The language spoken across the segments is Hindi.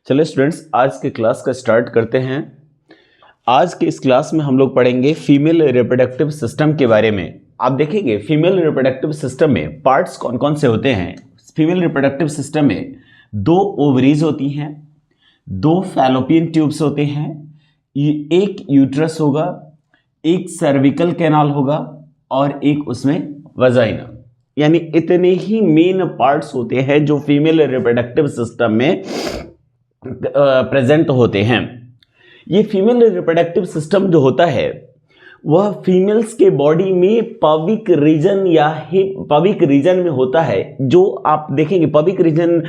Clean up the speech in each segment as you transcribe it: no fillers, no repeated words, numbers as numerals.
चलिए स्टूडेंट्स, आज के क्लास का स्टार्ट करते हैं। आज के इस क्लास में हम लोग पढ़ेंगे फीमेल रिप्रोडक्टिव सिस्टम के बारे में। आप देखेंगे फीमेल रिप्रोडक्टिव सिस्टम में पार्ट्स कौन कौन से होते हैं। फीमेल रिप्रोडक्टिव सिस्टम में 2 ओवरीज होती हैं, 2 फैलोपियन ट्यूब्स होते हैं, एक यूट्रस होगा, एक सर्विकल कैनाल होगा और एक उसमें वजाइना। यानी इतने ही मेन पार्ट्स होते हैं जो फीमेल रिप्रोडक्टिव सिस्टम में प्रेजेंट होते हैं। ये फीमेल रिप्रोडक्टिव सिस्टम जो होता है वह फीमेल्स के बॉडी में पविक रीजन या हिप पविक रीजन में होता है। जो आप देखेंगे पविक रीजन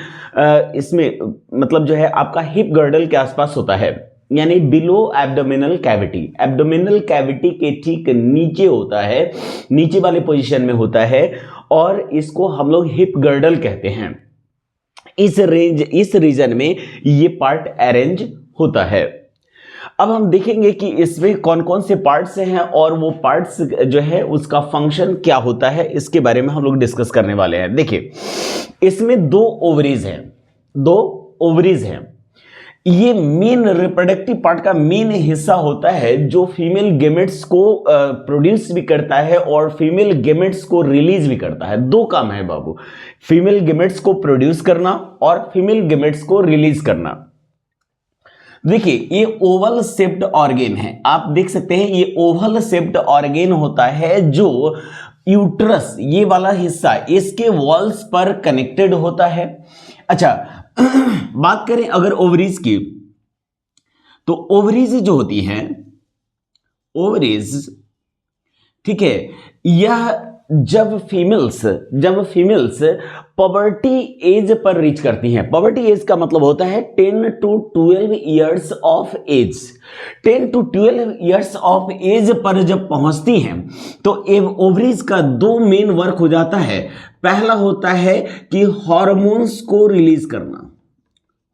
इसमें मतलब जो है आपका हिप गर्डल के आसपास होता है, यानी below abdominal cavity. Abdominal cavity के ठीक नीचे होता है, नीचे वाले पोजीशन में होता है और इसको हम लोग हिप गर्डल कहते हैं। इस रीजन में ये पार्ट अरेंज होता है। अब हम देखेंगे कि इसमें कौन कौन से पार्ट्स हैं और वो पार्ट्स जो है उसका फंक्शन क्या होता है, इसके बारे में हम लोग डिस्कस करने वाले हैं। देखिए, इसमें 2 ओवरीज हैं, 2 ओवरीज हैं। ये मेन रिप्रोडक्टिव पार्ट का मेन हिस्सा होता है जो फीमेल गेमेट्स को प्रोड्यूस भी करता है और फीमेल गेमेट्स को रिलीज भी करता है। 2 काम है बाबू, फीमेल गेमेट्स को प्रोड्यूस करना और फीमेल गेमेट्स को रिलीज करना। देखिए, ये ओवल शेप्ड ऑर्गेन है, आप देख सकते हैं ये ओवल शेप्ड ऑर्गेन होता है जो यूट्रस ये वाला हिस्सा इसके वॉल्स पर कनेक्टेड होता है। अच्छा बात करें अगर ओवरीज की, तो ओवरीज जो होती हैं, ओवरीज ठीक है, यह जब फीमेल्स पबर्टी एज पर रीच करती हैं। पबर्टी एज का मतलब होता है 10 to 12 years of age. 10 to 12 years of age पर जब पहुंचती हैं तो ओवरीज का 2 मेन वर्क हो जाता है। पहला होता है कि हार्मोन्स को रिलीज करना,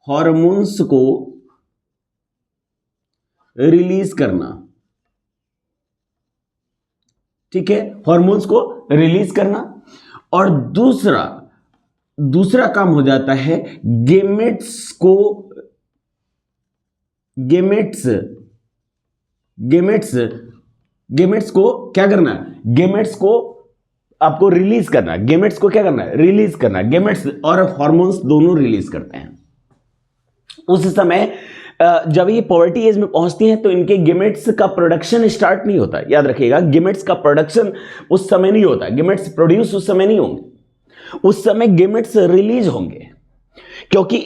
हार्मोन्स को रिलीज करना, ठीक है, हार्मोन्स को रिलीज करना। और दूसरा काम हो जाता है गेमेट्स को क्या करना, गेमेट्स को आपको रिलीज करना, गेमेट्स को क्या करना, रिलीज करना। गेमेट्स और हार्मोन्स दोनों रिलीज करते हैं। उस समय जब ये पॉवर्टी एज में पहुंचती हैं तो इनके गेमेट्स का प्रोडक्शन स्टार्ट नहीं होता। याद रखिएगा, गेमेट्स का प्रोडक्शन उस समय नहीं होता, गेमेट्स प्रोड्यूस उस समय नहीं होंगे, उस समय गेमेट्स रिलीज होंगे। क्योंकि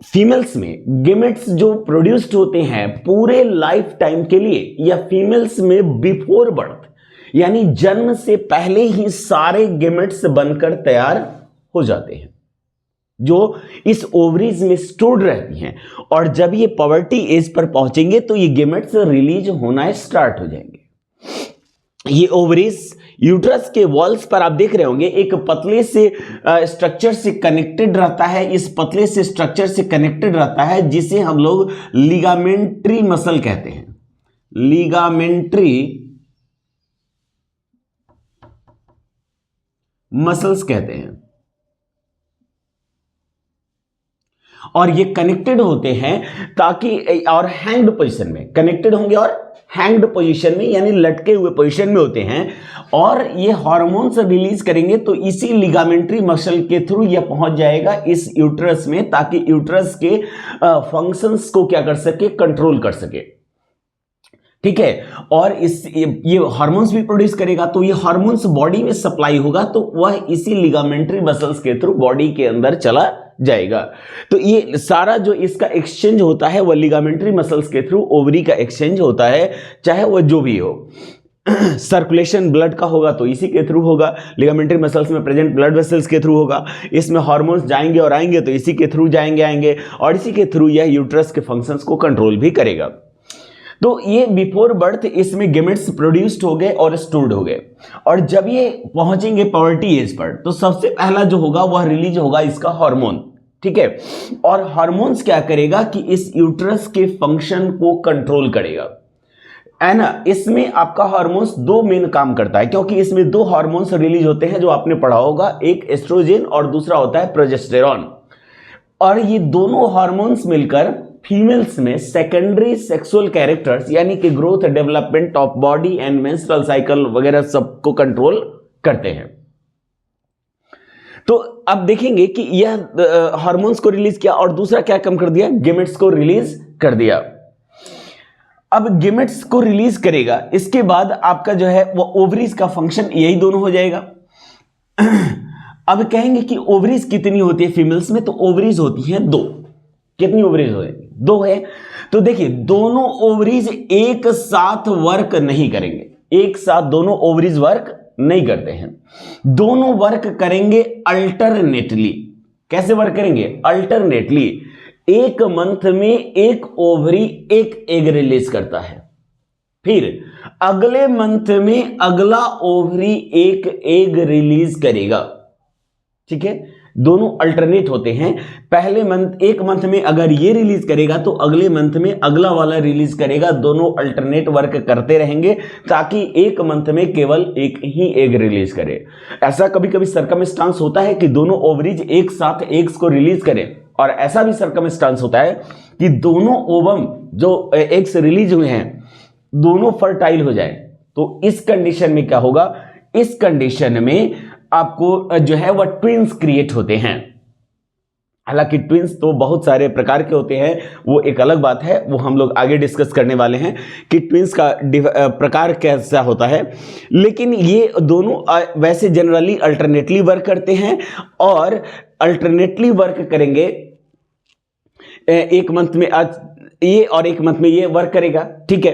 फीमेल्स में गेमेट्स जो प्रोड्यूस्ड होते हैं पूरे लाइफ टाइम के लिए, या फीमेल्स में बिफोर बर्थ यानी जन्म से पहले ही सारे गेमेट्स बनकर तैयार हो जाते हैं जो इस ओवरीज में स्टोर्ड रहती हैं। और जब ये पॉवर्टी एज पर पहुंचेंगे तो ये गेमेट्स रिलीज होना स्टार्ट हो जाएंगे। ये ओवरीज यूट्रस के वॉल्स पर आप देख रहे होंगे एक पतले से स्ट्रक्चर से कनेक्टेड रहता है। इस पतले से स्ट्रक्चर से कनेक्टेड रहता है जिसे हम लोग लिगामेंट्री मसल कहते हैं, लिगामेंट्री मसल्स कहते हैं। और ये कनेक्टेड होते हैं ताकि, और हैंग्ड पोजीशन में कनेक्टेड होंगे और हैंग्ड पोजीशन में यानी लटके हुए पोजीशन में होते हैं। और ये हार्मोन्स रिलीज करेंगे तो इसी लिगामेंट्री मसल के थ्रू ये पहुंच जाएगा इस यूट्रस में, ताकि यूट्रस के फंक्शंस को क्या कर सके, कंट्रोल कर सके, ठीक है। और ये हार्मोन्स भी प्रोड्यूस करेगा तो ये हार्मोन्स बॉडी में सप्लाई होगा तो वह इसी लिगामेंट्री मसल्स के थ्रू बॉडी के अंदर चला जाएगा। तो ये सारा जो इसका एक्सचेंज होता है वह लिगामेंट्री मसल्स के थ्रू ओवरी का एक्सचेंज होता है, चाहे वह जो भी हो। सर्कुलेशन ब्लड का होगा तो इसी के थ्रू होगा, लिगामेंट्री मसल्स में प्रेजेंट ब्लड वेसल्स के थ्रू होगा। इसमें हार्मोन्स जाएंगे और आएंगे तो इसी के थ्रू आएंगे और इसी के थ्रू यह यूट्रस के फंक्शंस को कंट्रोल भी करेगा। तो ये बिफोर बर्थ इसमें गेमेट्स प्रोड्यूस्ड हो गए और स्टोर्ड हो गए। और जब ये पहुंचेंगे पॉवर्टी एज पर तो सबसे पहला जो होगा वह रिलीज होगा इसका हार्मोन, ठीक है। और हार्मोन्स क्या करेगा कि इस यूट्रस के फंक्शन को कंट्रोल करेगा, है ना। इसमें आपका हार्मोन्स 2 मेन काम करता है, क्योंकि इसमें 2 हार्मोन्स रिलीज होते हैं जो आपने पढ़ा होगा, एक एस्ट्रोजन और दूसरा होता है प्रोजेस्टेरॉन। और ये दोनों हार्मोन्स मिलकर फीमेल्स में सेकेंडरी सेक्सुअल कैरेक्टर्स यानी कि growth, development of body and menstrual cycle वगैरह सबको कंट्रोल करते हैं। तो अब देखेंगे कि यह हार्मोन्स को रिलीज किया और दूसरा क्या कम कर दिया, गेमेट्स को रिलीज कर दिया। अब गेमेट्स को रिलीज करेगा, इसके बाद आपका जो है वो ओवरीज का फंक्शन यही दोनों हो जाएगा। अब कहेंगे कि ओवरीज कितनी होती है फीमेल्स में, तो ओवरीज होती हैं 2। कितनी ओवरीज हो, 2 है। तो देखिए दोनों ओवरीज एक साथ वर्क नहीं करेंगे, एक साथ दोनों ओवरीज वर्क नहीं करते हैं, दोनों वर्क करेंगे अल्टरनेटली। कैसे वर्क करेंगे, अल्टरनेटली। एक मंथ में एक ओवरी एक एग रिलीज करता है, फिर अगले मंथ में अगला ओवरी एक एग रिलीज करेगा। ठीक है, दोनों अल्टरनेट होते हैं। पहले मंथ, एक मंथ में अगर ये रिलीज करेगा तो अगले मंथ में अगला वाला रिलीज करेगा, दोनों अल्टरनेट वर्क करते रहेंगे ताकि एक मंथ में केवल एक ही एग रिलीज करे। ऐसा कभी कभी सर्कमस्टांस होता है कि दोनों ओवरीज एक साथ एग्स को रिलीज करें, और ऐसा भी सर्कमस्टांस होता है कि दोनों ओवम जो एग्स रिलीज हुए हैं दोनों फर्टाइल हो जाए। तो इस कंडीशन में क्या होगा, इस कंडीशन में आपको जो है वह ट्विंस क्रिएट होते हैं। हालांकि ट्विंस तो बहुत सारे प्रकार के होते हैं, वो एक अलग बात है, वो हम लोग आगे डिस्कस करने वाले हैं कि ट्विंस का प्रकार कैसा होता है। लेकिन ये दोनों वैसे जनरली अल्टरनेटली वर्क करते हैं और अल्टरनेटली वर्क करेंगे। एक मंथ में आज ये और एक मंथ में ये वर्क करेगा। ठीक है,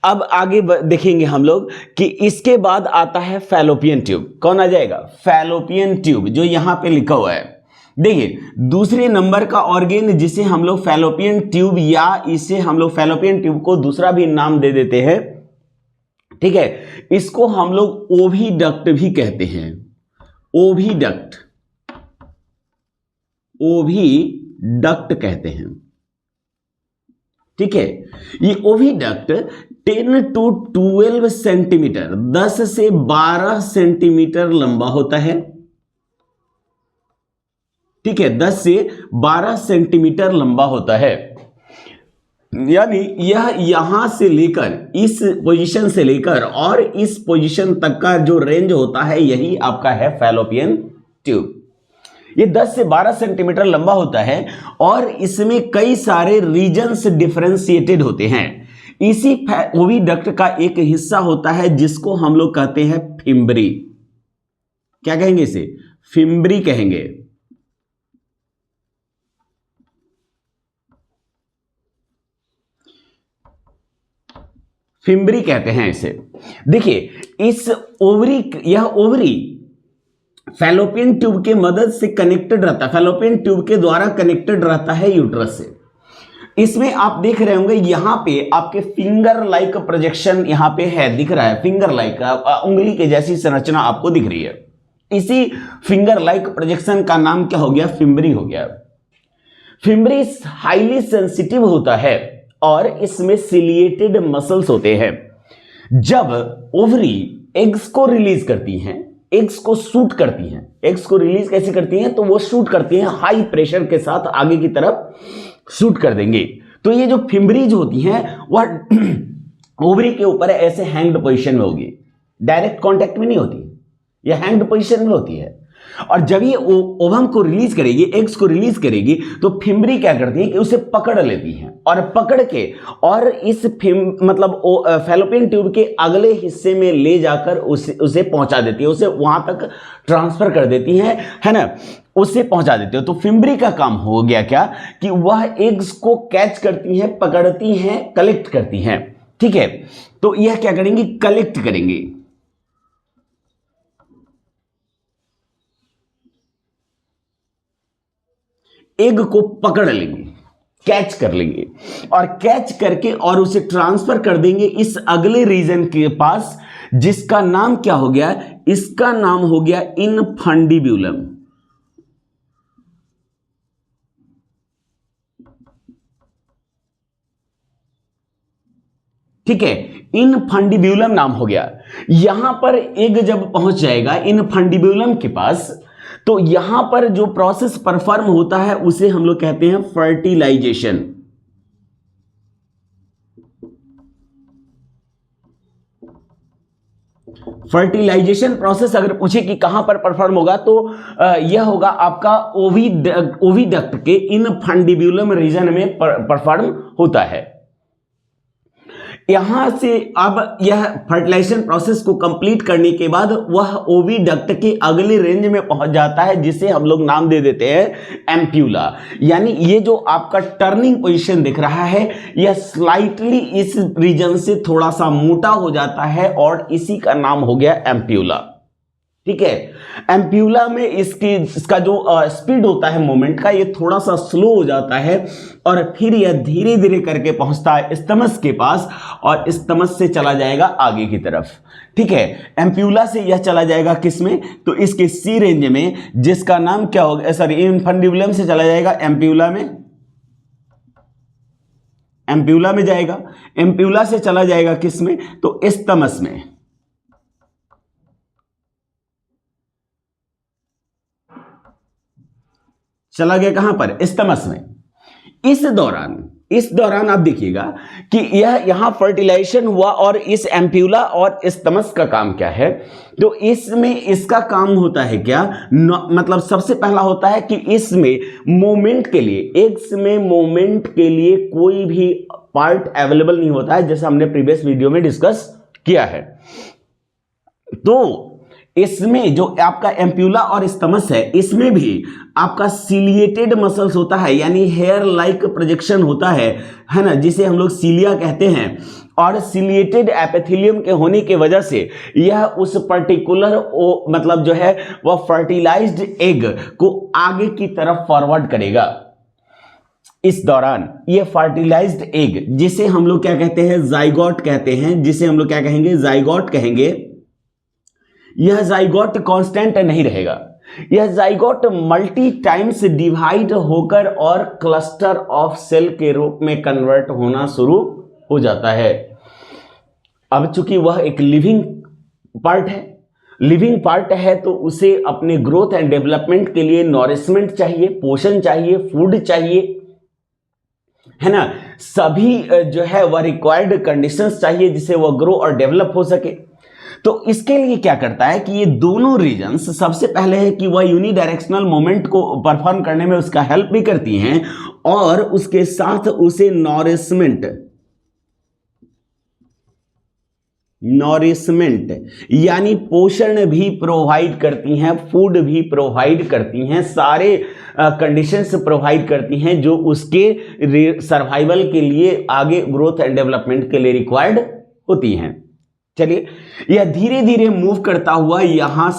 अब आगे देखेंगे हम लोग कि इसके बाद आता है फैलोपियन ट्यूब। कौन आ जाएगा, फैलोपियन ट्यूब, जो यहां पे लिखा हुआ है। देखिए दूसरे नंबर का ऑर्गेन जिसे हम लोग फैलोपियन ट्यूब, या इसे हम लोग फैलोपियन ट्यूब को दूसरा भी नाम दे देते हैं। ठीक है, इसको हम लोग ओविडक्ट भी कहते हैं, ओविडक्ट, ओविडक्ट कहते हैं। ठीक है, ये ओविडक्ट 10 to 12 सेंटीमीटर, 10 से 12 सेंटीमीटर लंबा होता है। ठीक है, 10 से 12 सेंटीमीटर लंबा होता है। यानी यह यहां से लेकर, इस पोजीशन से लेकर और इस पोजीशन तक का जो रेंज होता है यही आपका है फैलोपियन ट्यूब। ये 10 से 12 सेंटीमीटर लंबा होता है और इसमें कई सारे रीजन्स डिफरेंशिएटेड होते हैं। इसी ओविडक्ट का एक हिस्सा होता है जिसको हम लोग कहते हैं फिम्बरी। क्या कहेंगे इसे, फिम्बरी कहेंगे। फिम्बरी कहते हैं इसे। देखिए इस ओवरी, यह ओवरी फैलोपियन ट्यूब के मदद से कनेक्टेड रहता है, फैलोपियन ट्यूब के द्वारा कनेक्टेड रहता है यूट्रस से। इसमें आप देख रहे होंगे यहां पे आपके फिंगर लाइक प्रोजेक्शन यहां पे है, दिख रहा है, फिंगर लाइक उंगली के जैसी संरचना आपको दिख रही है। इसी फिंगर लाइक प्रोजेक्शन का नाम क्या हो गया, फिम्बरी हो गया। फिम्बरी हाईली सेंसिटिव होता है और इसमें सिलिएटेड मसल्स होते हैं। जब ओवरी एग्स को रिलीज करती हैं, एग्स को शूट करती हैं, एग्स को रिलीज कैसे करती हैं, तो वो शूट करती हैं हाई प्रेशर के साथ आगे की तरफ शूट कर देंगे। तो ये जो फिम्बरीज होती हैं वह ओवरी के ऊपर ऐसे हैंग्ड पोजीशन में होगी, डायरेक्ट कांटेक्ट में नहीं होती, ये हैंग्ड पोजीशन में होती है। और जब ये ओवम को रिलीज करेगी, एग्स को रिलीज करेगी, तो फिम्बरी क्या करती है कि उसे पकड़ लेती हैं और पकड़ के और इस मतलब फैलोपियन ट्यूब के अगले हिस्से में ले जाकर उसे पहुंचा देती है, उसे वहां तक ट्रांसफर कर देती हैं, है ना, उसे पहुंचा देती है। तो फिम्बरी का काम हो गया क्या कि वह एग्स को कैच करती हैं, पकड़ती हैं, कलेक्ट करती हैं। ठीक है, तो यह क्या करेंगी, कलेक्ट करेंगी। एग को पकड़ लेंगे, कैच कर लेंगे और कैच करके और उसे ट्रांसफर कर देंगे इस अगले रीजन के पास, जिसका नाम क्या हो गया, इसका नाम हो गया इनफंडिब्यूलम। ठीक है, इनफंडिब्यूलम नाम हो गया। यहां पर एग जब पहुंच जाएगा इनफंडिब्यूलम के पास, तो यहां पर जो प्रोसेस परफॉर्म होता है उसे हम लोग कहते हैं फर्टिलाइजेशन। फर्टिलाइजेशन प्रोसेस अगर पूछे कि कहां पर परफॉर्म होगा तो यह होगा आपका ओविडक्ट के इनफंडिब्युलम रीजन में परफॉर्म होता है। यहां से अब यह फर्टिलाइजेशन प्रोसेस को कंप्लीट करने के बाद वह ओविडक्ट के अगले रेंज में पहुंच जाता है, जिसे हम लोग नाम दे देते हैं एम्प्यूला। यानी ये जो आपका टर्निंग पोजीशन दिख रहा है यह स्लाइटली इस रीजन से थोड़ा सा मोटा हो जाता है और इसी का नाम हो गया एम्प्यूला। ठीक है, एम्प्यूला में इसका जो स्पीड होता है मूवमेंट का, ये थोड़ा सा स्लो हो जाता है और फिर यह धीरे धीरे करके पहुंचता है स्तमस के पास और स्तमस से चला जाएगा आगे की तरफ। ठीक है, एम्प्यूला से यह चला जाएगा किस में, तो इसके सी रेंज में, जिसका नाम क्या होगा, सॉरी इनफंडिबुलम से चला जाएगा एम्प्यूला में, एम्प्यूला में जाएगा, एम्प्यूला से चला जाएगा किस में, तो स्तमस में। चला गया कहां पर, स्तमस में। इस दौरान आप देखिएगा कि यह यहां फर्टिलाइजेशन हुआ और इस एम्प्यूला और स्तमस का काम क्या है, तो इसमें इसका काम होता है क्या, मतलब सबसे पहला होता है कि इसमें मूवमेंट के लिए, एग्स में मूवमेंट के लिए कोई भी पार्ट अवेलेबल नहीं होता है, जैसे हमने प्रीवियस वीडियो में डिस्कस किया है। तो इसमें जो आपका एम्प्यूला और स्तमस है, इसमें भी आपका सिलिएटेड मसल्स होता है, यानी हेयर लाइक प्रोजेक्शन होता है ना, जिसे हम लोग सीलिया कहते हैं। और सिलिएटेड एपिथेलियम के होने की वजह से यह उस पर्टिकुलर मतलब जो है वह फर्टिलाइज्ड एग को आगे की तरफ फॉरवर्ड करेगा। इस दौरान यह फर्टिलाइज्ड एग, जिसे हम लोग क्या कहते हैं, जाइगोट कहते हैं, जिसे हम लोग क्या कहेंगे, जाइगोट कहेंगे। यह जाइगोट कांस्टेंट नहीं रहेगा, यह जाइगोट मल्टी टाइम्स डिवाइड होकर और क्लस्टर ऑफ सेल के रूप में कन्वर्ट होना शुरू हो जाता है। अब चूंकि वह एक लिविंग पार्ट है तो उसे अपने ग्रोथ एंड डेवलपमेंट के लिए नॉरिशमेंट चाहिए, पोषण चाहिए, फूड चाहिए, है ना, सभी जो है वह रिक्वायर्ड कंडीशंस चाहिए जिससे वह ग्रो और डेवलप हो सके। तो इसके लिए क्या करता है कि ये दोनों रीजन्स, सबसे पहले है कि वह यूनिडायरेक्शनल मोमेंट को परफॉर्म करने में उसका हेल्प भी करती हैं और उसके साथ उसे नॉरिशमेंट यानी पोषण भी प्रोवाइड करती हैं, फूड भी प्रोवाइड करती हैं, सारे कंडीशंस प्रोवाइड करती हैं जो उसके सर्वाइवल के लिए, आगे ग्रोथ एंड डेवलपमेंट के लिए रिक्वायर्ड होती हैं। चलिए, यह धीरे धीरे मूव करता हुआ यहां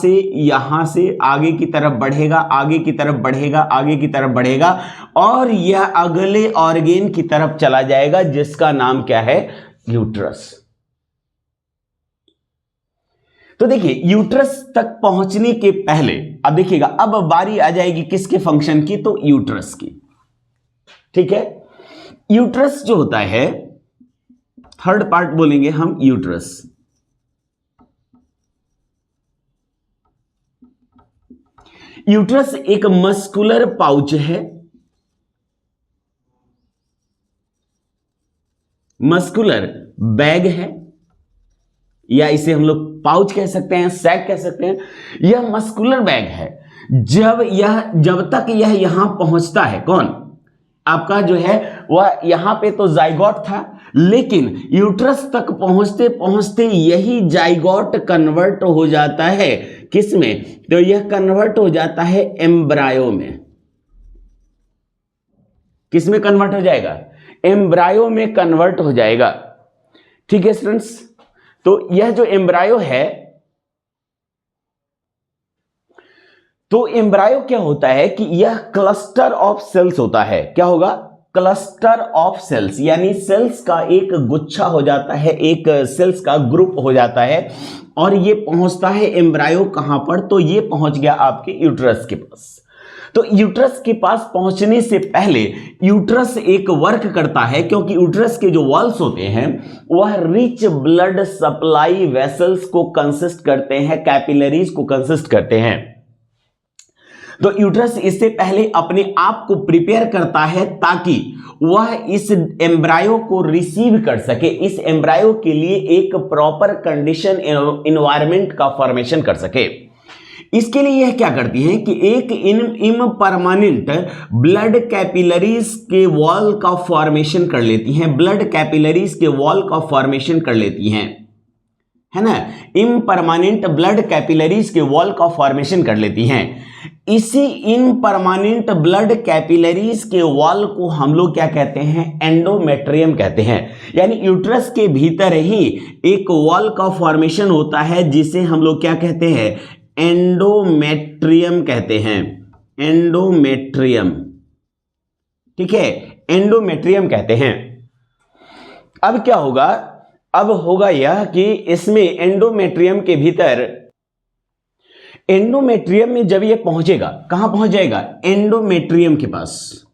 से आगे की तरफ बढ़ेगा, आगे की तरफ बढ़ेगा, आगे की तरफ बढ़ेगा और यह अगले ऑर्गेन की तरफ चला जाएगा, जिसका नाम क्या है, यूट्रस। तो देखिए, यूट्रस तक पहुंचने के पहले अब देखिएगा, अब बारी आ जाएगी किसके फंक्शन की, तो यूट्रस की। ठीक है, यूट्रस जो होता है, थर्ड पार्ट बोलेंगे हम यूट्रस। यूट्रस एक मस्कुलर पाउच है, मस्कुलर बैग है, या इसे हम लोग पाउच कह सकते हैं, सैक कह सकते हैं। यह मस्कुलर बैग है। जब तक यह यहां पहुंचता है, कौन आपका जो है वह यहां पे तो जाइगोट था, लेकिन यूट्रस तक पहुंचते पहुंचते यही जाइगोट कन्वर्ट हो जाता है किस में, तो यह कन्वर्ट हो जाता है एम्ब्रायो में। किस में कन्वर्ट हो जाएगा, एम्ब्रायो में कन्वर्ट हो जाएगा। ठीक है स्टूडेंट्स, तो यह जो एम्ब्रायो है, तो एम्ब्रायो क्या होता है कि यह क्लस्टर ऑफ सेल्स होता है। क्या होगा, क्लस्टर ऑफ सेल्स, यानी सेल्स का एक गुच्छा हो जाता है, एक सेल्स का ग्रुप हो जाता है और ये पहुंचता है एम्ब्रायो कहां पर, तो ये पहुंच गया आपके यूट्रस के पास। तो यूट्रस के पास पहुंचने से पहले यूट्रस एक वर्क करता है, क्योंकि यूट्रस के जो वॉल्स होते हैं वह रिच ब्लड सप्लाई वेसल्स को कंसिस्ट करते हैं, कैपिलरीज को कंसिस्ट करते हैं। तो यूट्रस इससे पहले अपने आप को प्रिपेयर करता है ताकि वह इस एम्ब्रायो को रिसीव कर सके, इस एम्ब्रायो के लिए एक प्रॉपर कंडीशन एनवायरनमेंट का फॉर्मेशन कर सके। इसके लिए यह क्या करती हैं कि एक इम्परमानेंट ब्लड कैपिलरीज के वॉल का फॉर्मेशन कर लेती हैं, ब्लड कैपिलरीज के वॉल का फॉर्मेशन कर लेती हैं, है ना, इम्परमानेंट ब्लड कैपिलरीज के वॉल का फॉर्मेशन कर लेती हैं। इसी इम्परमानेंट ब्लड कैपिलरीज के वॉल को हम लोग क्या कहते हैं, एंडोमेट्रियम कहते हैं। यानी यूट्रस के भीतर ही एक वॉल का फॉर्मेशन होता है जिसे हम लोग क्या कहते हैं, एंडोमेट्रियम कहते हैं, एंडोमेट्रियम, ठीक है, एंडोमेट्रियम कहते हैं। अब क्या होगा, अब होगा यह कि इसमें एंडोमेट्रियम के भीतर, एंडोमेट्रियम में जब यह पहुंचेगा, कहां पहुंच जाएगा, एंडोमेट्रियम के पास,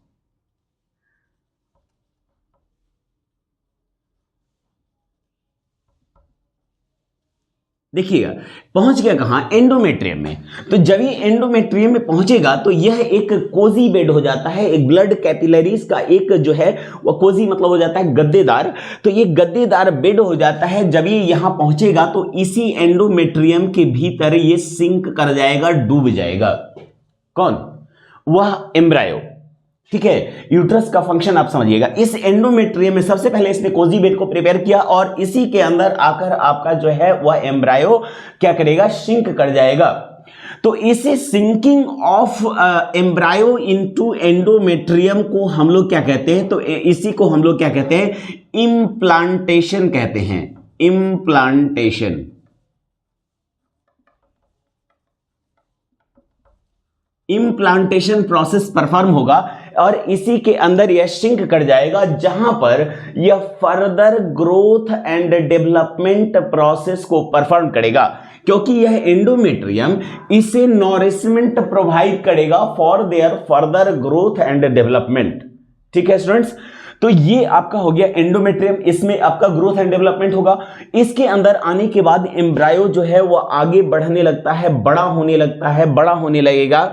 देखिएगा पहुंच गया कहां, एंडोमेट्रियम में। तो जब ये एंडोमेट्रियम में पहुंचेगा तो यह एक कोजी बेड हो जाता है, एक ब्लड कैपिलरीज का एक जो है वो कोजी मतलब हो जाता है गद्देदार, तो ये गद्देदार बेड हो जाता है। जब ये यहां पहुंचेगा तो इसी एंडोमेट्रियम के भीतर ये सिंक कर जाएगा, डूब जाएगा। कौन, वह एम्ब्रायो, ठीक है। यूट्रस का फंक्शन आप समझिएगा, इस एंडोमेट्रियम में सबसे पहले इसने कोजी बेड को प्रिपेयर किया और इसी के अंदर आकर आपका जो है वह एम्ब्रायो क्या करेगा, सिंक कर जाएगा। तो इसे sinking of embryo into endometrium को हम लोग क्या कहते हैं, तो इसी को हम लोग क्या कहते हैं, इम्प्लांटेशन कहते हैं, इम्प्लांटेशन। इम्प्लांटेशन प्रोसेस परफॉर्म होगा और इसी के अंदर यह सिंक कर जाएगा, जहां पर यह further growth and development process को परफॉर्म करेगा, क्योंकि यह एंडोमेट्रियम इसे नॉरिशमेंट प्रोवाइड करेगा for their further growth and development. ठीक है स्टूडेंट्स, तो ये आपका हो गया एंडोमेट्रियम, इसमें आपका ग्रोथ एंड डेवलपमेंट होगा। इसके अंदर आने के बाद एम्ब्रायो जो है वो आगे बढ़ने लगता है, बड़ा होने लगता है, बड़ा होने लगेगा।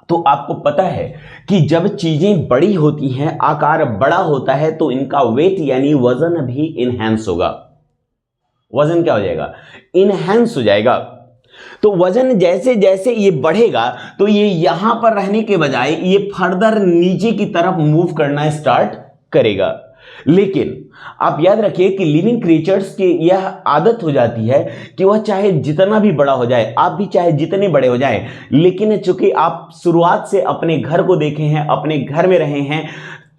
तो आपको पता है कि जब चीजें बड़ी होती हैं, आकार बड़ा होता है, तो इनका वेट यानी वजन भी इनहैंस होगा। वजन क्या हो जाएगा, इनहैंस हो जाएगा। तो वजन जैसे जैसे ये बढ़ेगा तो ये यहां पर रहने के बजाय ये फर्दर नीचे की तरफ मूव करना स्टार्ट करेगा। लेकिन आप याद रखिए कि लिविंग क्रिएचर्स की यह आदत हो जाती है कि वह चाहे जितना भी बड़ा हो जाए, आप भी चाहे जितने बड़े हो जाए, लेकिन चूंकि आप शुरुआत से अपने घर को देखे हैं, अपने घर में रहे हैं,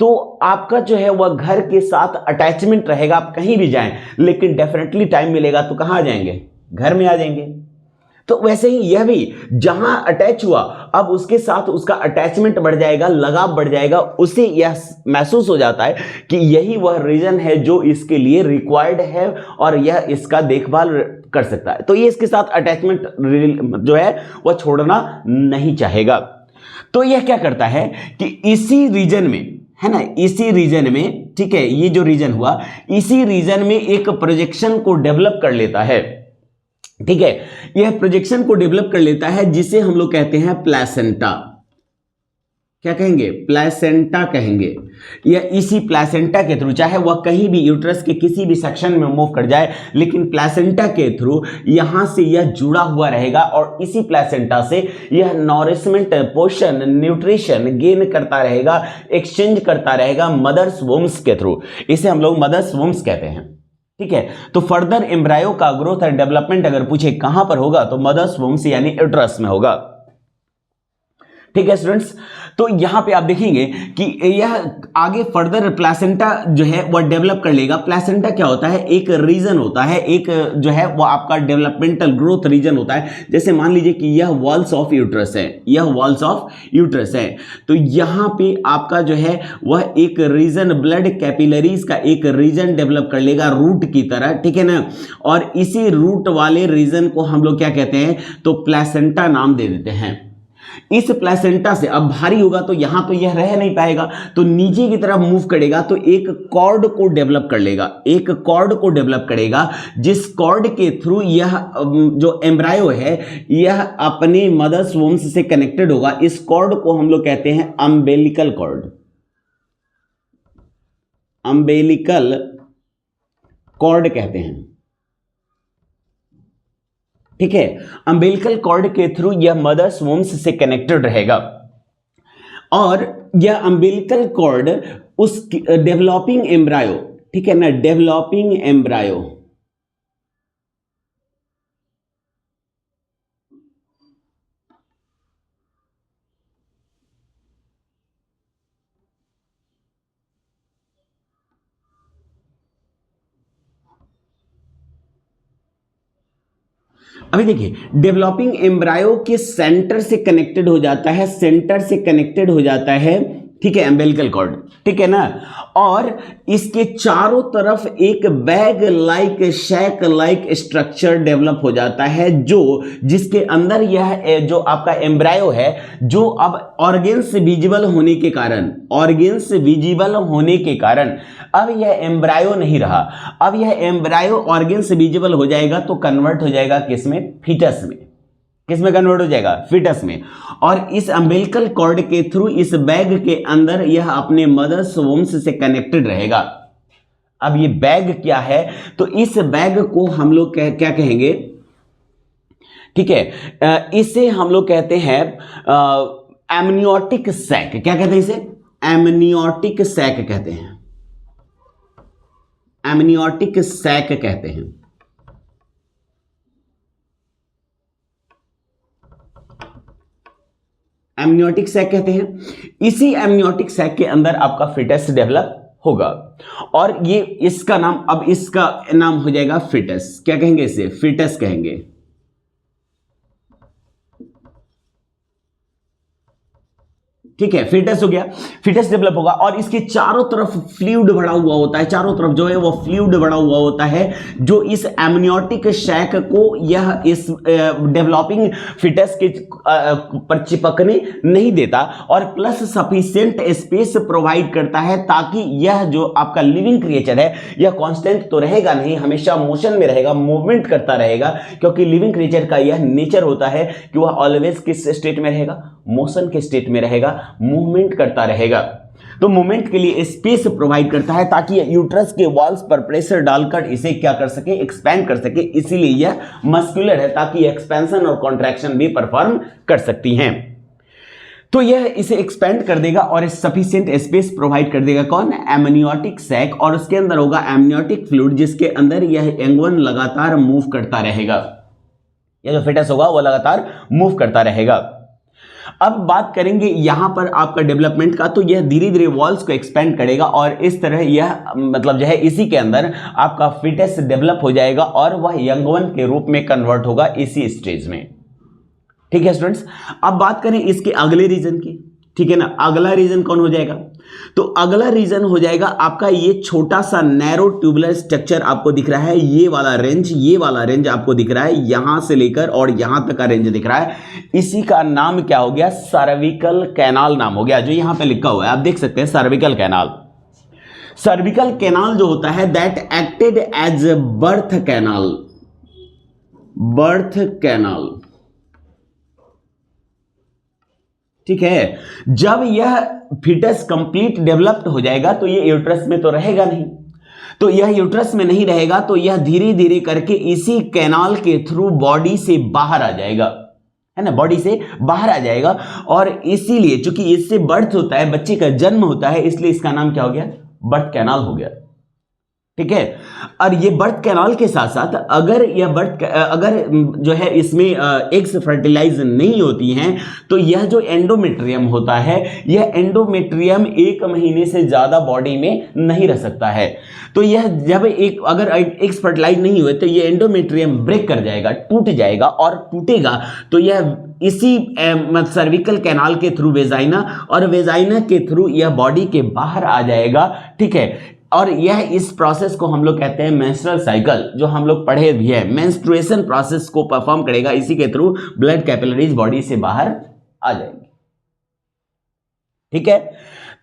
तो आपका जो है वह घर के साथ अटैचमेंट रहेगा। आप कहीं भी जाएं, लेकिन डेफिनेटली टाइम मिलेगा तो कहां आ जाएंगे, घर में आ जाएंगे। तो वैसे ही यह भी जहां अटैच हुआ, अब उसके साथ उसका अटैचमेंट बढ़ जाएगा, लगाव बढ़ जाएगा, उसे यह महसूस हो जाता है कि यही वह रीजन है जो इसके लिए रिक्वायर्ड है और यह इसका देखभाल कर सकता है। तो ये इसके साथ अटैचमेंट जो है वह छोड़ना नहीं चाहेगा। तो यह क्या करता है कि इसी रीजन में, है ना, इसी रीजन में, ठीक है, ये जो रीजन हुआ, इसी रीजन में एक प्रोजेक्शन को डेवलप कर लेता है। ठीक है, यह प्रोजेक्शन को डेवलप कर लेता है जिसे हम लोग कहते हैं प्लेसेंटा। क्या कहेंगे, प्लेसेंटा कहेंगे। यह इसी प्लेसेंटा के थ्रू, चाहे वह कहीं भी यूट्रस के किसी भी सेक्शन में मूव कर जाए, लेकिन प्लेसेंटा के थ्रू यहां से यह जुड़ा हुआ रहेगा और इसी प्लेसेंटा से यह नॉरिशमेंट, पोषण, न्यूट्रिशन गेन करता रहेगा, एक्सचेंज करता रहेगा मदर्स वुम्स के थ्रू। इसे हम लोग मदर्स वुम्स कहते हैं। ठीक है, तो फर्दर एम्ब्रायो का ग्रोथ एंड डेवलपमेंट अगर पूछे कहां पर होगा, तो मदर्स वुम्स यानी यूट्रस में होगा। ठीक है स्टूडेंट्स, तो यहां पे आप देखेंगे कि यह आगे फर्दर प्लेसेंटा जो है वह डेवलप कर लेगा। प्लेसेंटा क्या होता है, एक रीजन होता है, एक जो है वह आपका डेवलपमेंटल ग्रोथ रीजन होता है। जैसे मान लीजिए कि यह वॉल्स ऑफ यूट्रस है, यह वॉल्स ऑफ यूट्रस है, तो यहां पे आपका जो है वह एक रीजन, ब्लड कैपिलरीज का एक रीजन डेवलप कर लेगा रूट की तरह। ठीक है ना, और इसी रूट वाले रीजन को हम लोग क्या कहते हैं, तो प्लेसेंटा नाम दे देते हैं। इस प्लेसेंटा से अब भारी होगा तो यहां तो यह रह नहीं पाएगा, तो नीचे की तरफ मूव करेगा तो एक कॉर्ड को डेवलप कर लेगा, एक कॉर्ड को डेवलप करेगा, जिस कॉर्ड के थ्रू यह जो एम्ब्रायो है यह अपने मदर्स वोम्स से कनेक्टेड होगा। इस कॉर्ड को हम लोग कहते हैं अम्बेलिकल कॉर्ड, अम्बेलिकल कॉर्ड कहते हैं। ठीक है, अम्बेलिकल कॉर्ड के थ्रू यह मदर्स वोम्स से कनेक्टेड रहेगा और यह अम्बेलिकल कॉर्ड उस डेवलपिंग एम्ब्रायो, ठीक है ना, डेवलपिंग एम्ब्रायो अभी देखिए, डेवलपिंग एम्ब्रायो के सेंटर से कनेक्टेड हो जाता है, सेंटर से कनेक्टेड हो जाता है, ठीक है, अम्बेलिकल कॉर्ड, ठीक है ना, और इसके चारों तरफ एक बैग लाइक शैक लाइक स्ट्रक्चर डेवलप हो जाता है, जो जिसके अंदर यह जो आपका एम्ब्रायो है, जो अब ऑर्गेन्स विजिबल होने के कारण, ऑर्गेन्स विजिबल होने के कारण अब यह एम्ब्रायो नहीं रहा, अब यह एम्ब्रायो ऑर्गेन्स विजिबल हो जाएगा तो कन्वर्ट हो जाएगा किसमें, फीटस में, किसमें कन्वर्ट हो जाएगा, फीटस में, और इस अम्बिलिकल कॉर्ड के थ्रू इस बैग के अंदर यह अपने मदर्स वोम्स से कनेक्टेड रहेगा। अब ये बैग क्या है, तो इस बैग को हम लोग क्या कहेंगे, ठीक है, इसे हम लोग कहते हैं एमनियोटिक सैक, क्या कहते हैं इसे, एमनियोटिक सैक कहते हैं, एमनियोटिक सैक कहते हैं। एमनियोटिक सैक कहते हैं। इसी एमनियोटिक सैक के अंदर आपका फिटस डेवलप होगा और ये इसका नाम, अब इसका नाम हो जाएगा फिटस, क्या कहेंगे इसे, फिटस कहेंगे। ठीक है, फिटस हो गया, फिटस डेवलप होगा और इसके चारों तरफ फ्लूइड भरा हुआ होता है, चारों तरफ जो है वो फ्लूइड भरा हुआ होता है, जो इस एमनियोटिक शैक को यह इस डेवलपिंग फिटस के पर चिपकने नहीं देता और प्लस सफिशिएंट स्पेस प्रोवाइड करता है, ताकि यह जो आपका लिविंग क्रिएचर है यह कांस्टेंट तो रहेगा नहीं, हमेशा मोशन में रहेगा, मूवमेंट करता रहेगा, क्योंकि लिविंग क्रिएचर का यह नेचर होता है कि वह ऑलवेज किस स्टेट में रहेगा, मोशन के स्टेट में रहेगा, मूवमेंट करता रहेगा। तो मूवमेंट के लिए स्पेस प्रोवाइड करता है ताकि यूट्रस के वॉल्स पर प्रेशर डालकर इसे क्या कर सके, एक्सपैंड कर सके, इसीलिए यह मस्कुलर है ताकि एक्सपेंशन और कॉन्ट्रैक्शन भी परफॉर्म कर सकती हैं। तो यह इसे एक्सपेंड कर देगा और सफिशिएंट स्पेस प्रोवाइड कर देगा, कौन, एमनियोटिक सैक, और उसके अंदर होगा एमनियोटिक फ्लूइड, जिसके अंदर यह एंगवन लगातार मूव करता रहेगा, यह जो फिटस होगा वो लगातार मूव करता रहेगा। अब बात करेंगे यहां पर आपका डेवलपमेंट का, तो यह धीरे धीरे वॉल्स को एक्सपेंड करेगा और इस तरह यह मतलब जो है इसी के अंदर आपका फिटस डेवलप हो जाएगा और वह यंगवन के रूप में कन्वर्ट होगा इसी स्टेज में। ठीक है स्टूडेंट्स, अब बात करें इसके अगले रीजन की, ठीक है ना, अगला रीजन कौन हो जाएगा, तो अगला रीजन हो जाएगा आपका ये छोटा सा नैरो ट्यूबुलर स्ट्रक्चर आपको दिख रहा है, ये वाला रेंज आपको दिख रहा है, यहां से लेकर और यहां तक का रेंज दिख रहा है, इसी का नाम क्या हो गया, सर्विकल कैनाल नाम हो गया, जो यहां पे लिखा हुआ है आप देख सकते हैं, सर्विकल कैनाल। सर्विकल कैनाल जो होता है that acted as birth canal, birth canal, ठीक है। जब यह फिटस कंप्लीट डेवलप्ड हो जाएगा तो ये यूट्रस में तो रहेगा नहीं, तो यह यूट्रस में नहीं रहेगा तो यह धीरे धीरे करके इसी कैनाल के थ्रू बॉडी से बाहर आ जाएगा, है ना, बॉडी से बाहर आ जाएगा और इसीलिए चूंकि इससे बर्थ होता है, बच्चे का जन्म होता है, इसलिए इसका नाम क्या हो गया, बर्थ कैनाल हो गया। ठीक है, और ये बर्थ कैनाल के साथ साथ अगर जो है इसमें एग्स फर्टिलाइज नहीं होती हैं तो यह जो एंडोमेट्रियम होता है, यह एंडोमेट्रियम 1 महीने से ज्यादा बॉडी में नहीं रह सकता है। तो यह जब अगर एग्स फर्टिलाइज नहीं हुए तो यह एंडोमेट्रियम ब्रेक कर जाएगा, टूट जाएगा, और टूटेगा तो यह इसी सर्विकल कैनाल के थ्रू वेजाइना, और वेजाइना के थ्रू यह बॉडी के बाहर आ जाएगा। ठीक है, और यह इस प्रोसेस को हम लोग कहते हैं मेंस्ट्रुअल साइकिल, जो हम लोग पढ़े भी है, मेंस्ट्रुएशन प्रोसेस को परफॉर्म करेगा, इसी के थ्रू ब्लड कैपिलरीज बॉडी से बाहर आ जाएंगे। ठीक है,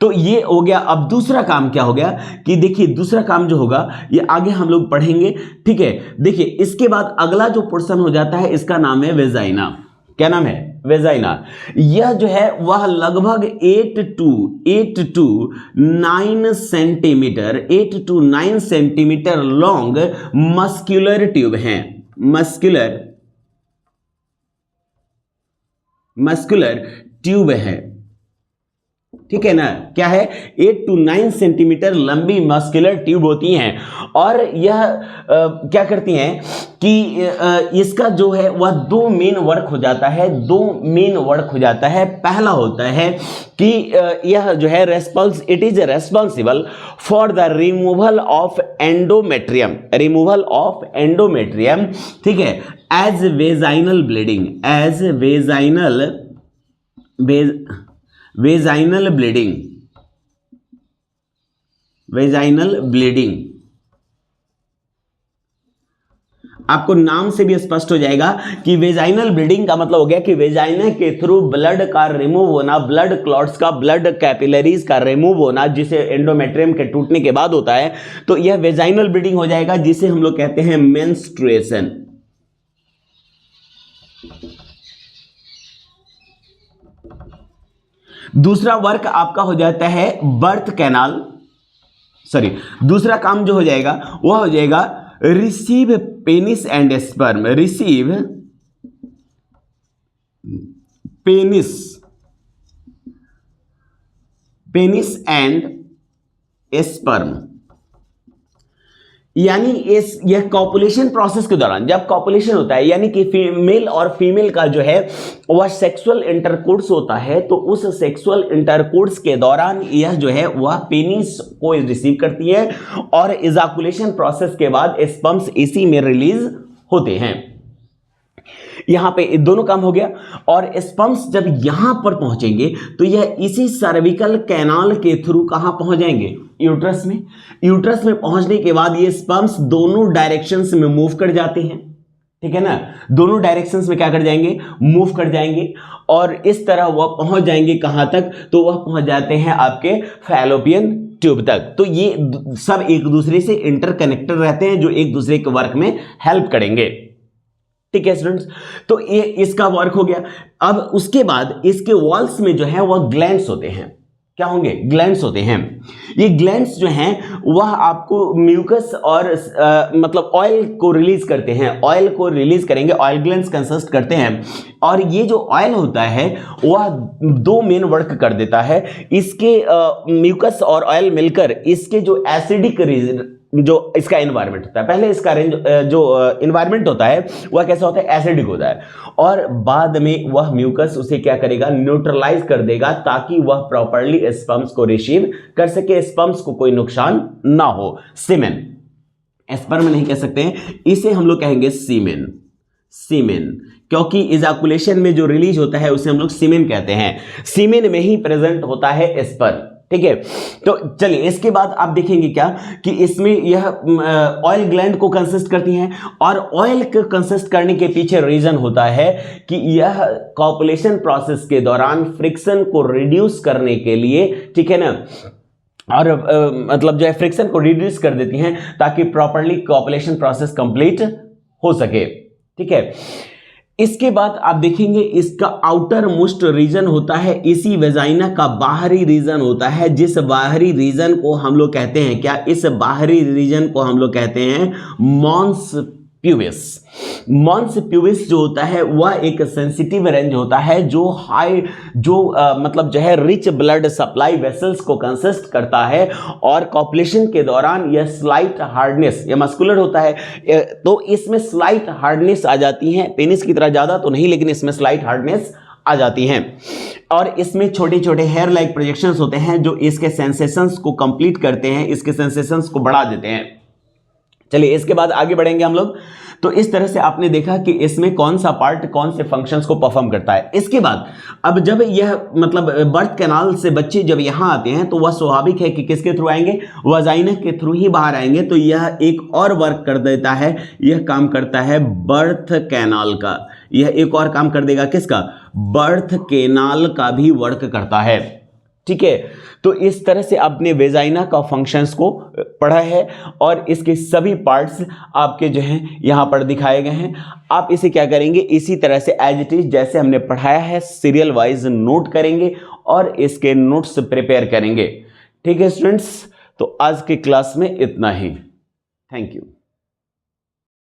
तो ये हो गया। अब दूसरा काम क्या हो गया कि देखिए दूसरा काम जो होगा ये आगे हम लोग पढ़ेंगे। ठीक है, देखिए इसके बाद अगला जो पोर्शन हो जाता है इसका नाम है वेजाइना। क्या नाम है? वेजाइना। यह जो है वह लगभग 8 to 9 centimetre 8 to 9 centimetre long muscular tube है। मस्कुलर ट्यूब है। ठीक है ना, क्या है? 8 to 9 सेंटीमीटर लंबी मस्कुलर ट्यूब होती हैं और यह क्या करती हैं कि इसका जो है वह दो मेन वर्क हो जाता है। पहला होता है कि यह जो है it is responsible for the removal of endometrium. ठीक है, एज वेजाइनल ब्लीडिंग। आपको नाम से भी स्पष्ट हो जाएगा कि वेजाइनल ब्लीडिंग का मतलब हो गया कि वेजाइना के थ्रू ब्लड का रिमूव होना, ब्लड क्लॉट्स का, ब्लड कैपिलरीज का रिमूव होना, जिसे एंडोमेट्रियम के टूटने के बाद होता है। तो यह वेजाइनल ब्लीडिंग हो जाएगा, जिसे हम लोग कहते हैं मेंस्ट्रुएशन। दूसरा वर्क आपका हो जाता है बर्थ कैनाल। दूसरा काम जो हो जाएगा वह हो जाएगा receive penis and sperm. Penis and sperm, यानी यह कॉपुलेशन प्रोसेस के दौरान, जब कॉपुलेशन होता है यानी कि मेल और फीमेल का जो है वह सेक्सुअल इंटरकोर्स होता है, तो उस सेक्सुअल इंटरकोर्स के दौरान यह जो है वह पेनिस को रिसीव करती है और इजाकुलेशन प्रोसेस के बाद स्पर्म्स इसी में रिलीज होते हैं। यहां पे दोनों काम हो गया। और स्पर्म्स जब यहां पर पहुंचेंगे तो यह इसी सर्विकल कैनाल के थ्रू कहां पहुंच जाएंगे? यूट्रस में। यूट्रस में पहुंचने के बाद ये स्पर्म्स दोनों डायरेक्शंस में मूव कर जाते हैं। ठीक है ना, दोनों डायरेक्शंस में क्या कर जाएंगे? मूव कर जाएंगे और इस तरह वह पहुंच जाएंगे कहां तक? तो वह पहुंच जाते हैं आपके फैलोपियन ट्यूब तक। तो ये सब एक दूसरे से इंटरकनेक्टेड रहते हैं, जो एक दूसरे के वर्क में हेल्प करेंगे। ठीक है स्टूडेंट्स, तो ये इसका वर्क हो गया। अब उसके बाद इसके वॉल्स में जो है वह ग्लैंड्स होते हैं। क्या होंगे? ग्लैंड्स होते हैं। ये ग्लैंड्स जो हैं वह आपको म्यूकस और मतलब ऑयल को रिलीज करते हैं। ऑयल को रिलीज करेंगे, ऑयल ग्लैंड्स कंसिस्ट करते हैं। और ये जो ऑयल होता है वह दो मेन वर्क कर देता है। इसके म्यूकस और ऑयल मिलकर इसके जो एसिडिक रीजन, जो इसका एनवायरनमेंट होता है, पहले इसका जो एनवायरनमेंट होता है वह कैसा होता है? एसिडिक होता है। और बाद में वह म्यूकस उसे क्या करेगा? न्यूट्रलाइज कर देगा, ताकि वह प्रॉपर्ली स्पर्म्स को रिसीव कर सके, स्पर्म्स को कोई नुकसान ना हो। सीमेन, स्पर्म नहीं कह सकते हैं, इसे हम लोग कहेंगे सीमेन। क्योंकि इजाकुलेशन में जो रिलीज होता है उसे हम लोग सीमेन कहते हैं। सीमेन में ही प्रेजेंट होता है स्पर्म। ठीक है, तो चलिए इसके बाद आप देखेंगे क्या कि इसमें यह ऑयल ग्लैंड को कंसिस्ट करती हैं। और ऑयल को कंसिस्ट करने के पीछे रीजन होता है कि यह कॉपुलेशन प्रोसेस के दौरान फ्रिक्शन को रिड्यूस करने के लिए, ठीक है ना, और मतलब जो है फ्रिक्शन को रिड्यूस कर देती हैं ताकि प्रॉपर्ली कॉपुलेशन प्रोसेस कंप्लीट हो सके। ठीक है, इसके बाद आप देखेंगे इसका आउटर मोस्ट रीजन होता है, इसी वेजाइना का बाहरी रीजन होता है, जिस बाहरी रीजन को हम लोग कहते हैं क्या? इस बाहरी रीजन को हम लोग कहते हैं मॉन्स प्यूबिस जो होता है वह एक सेंसिटिव रेंज होता है, जो मतलब जो है रिच ब्लड सप्लाई वेसल्स को कंसिस्ट करता है। और कॉपुलेशन के दौरान यह स्लाइट हार्डनेस, यह मस्कुलर होता है, तो इसमें स्लाइट हार्डनेस आ जाती है। पेनिस की तरह ज्यादा तो नहीं, लेकिन इसमें स्लाइट हार्डनेस आ जाती हैं। और इसमें छोटे छोटे हेयर लाइक प्रोजेक्शंस होते हैं जो इसके सेंसेशंस को कंप्लीट करते हैं, इसके सेंसेशंस को बढ़ा देते हैं। चलिए इसके बाद आगे बढ़ेंगे हम लोग। तो इस तरह से आपने देखा कि इसमें कौन सा पार्ट कौन से फंक्शंस को परफॉर्म करता है। इसके बाद अब जब यह मतलब बर्थ कैनाल से बच्चे जब यहां आते हैं तो वह स्वाभाविक है कि किसके थ्रू आएंगे? वजाइना के थ्रू ही बाहर आएंगे। तो यह एक और वर्क कर देता है, यह काम करता है बर्थ कैनाल का। यह एक और काम कर देगा, किसका? बर्थ केनाल का भी वर्क करता है। ठीक है, तो इस तरह से आपने वेजाइना का फंक्शंस को पढ़ा है और इसके सभी पार्ट्स आपके जो हैं यहाँ पर दिखाए गए हैं। आप इसे क्या करेंगे, इसी तरह से एज इट इज जैसे हमने पढ़ाया है सीरियल वाइज नोट करेंगे और इसके नोट्स प्रिपेयर करेंगे। ठीक है स्टूडेंट्स, तो आज के क्लास में इतना ही। Thank you.